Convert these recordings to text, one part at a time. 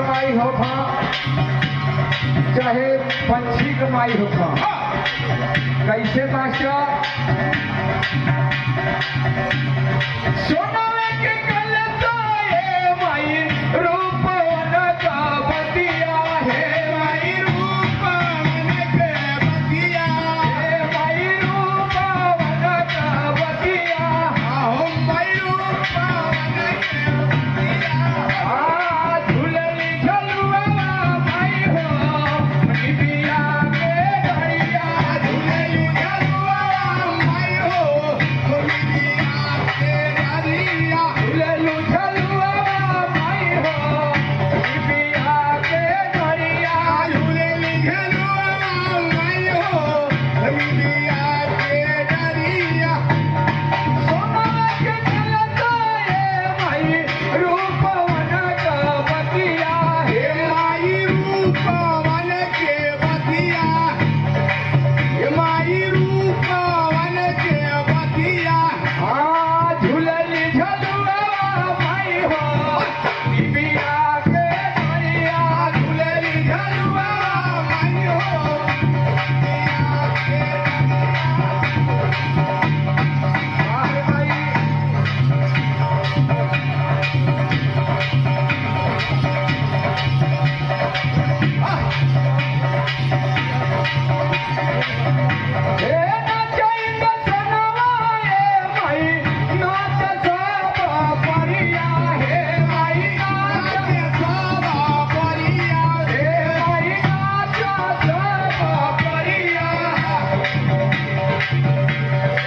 कमाई हो खा चाहे पंछी कमाई हो खा कैसे मास्टर सोनावे के गलता है माई रूपवन का बतिया है माई रूपवन के बतिया है माई रूपवन का बतिया हो माई रूपवन के बतिया झूलनी झलुआ माई हो निबिया के गड़िया झूलनी झलुआ माई हो निबिया के गड़िया झूलनी झलुआ माई हो निबिया के गड़िया झूलनी झलुआ माई हो निबिया के गड़िया सोना के गलता है माई रूपवन का बतिया हे माई रूपवन के बतिया हे माई रूपवन के बतिया झूलनी झलुआ माई हो निबिया के गड़िया झूलनी झलुआ माई हो निबिया के वाह माई हे नाचई बसनवा हे माई नाच सब परिया हे माई नाच सब परिया हे माई नाच सब परिया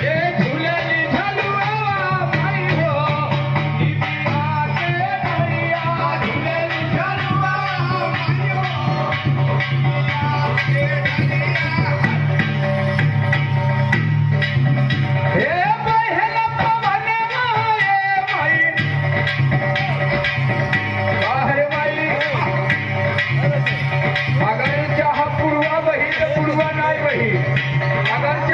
हे झूलनी झलुआ माई हो निबिया के गड़िया झूलनी झलुआ माई हो निबिया के गड़िया हे बहन पवन माए माई बाहर माई अगर चाह पुरवा बही तो पुरवा नहीं बही अगर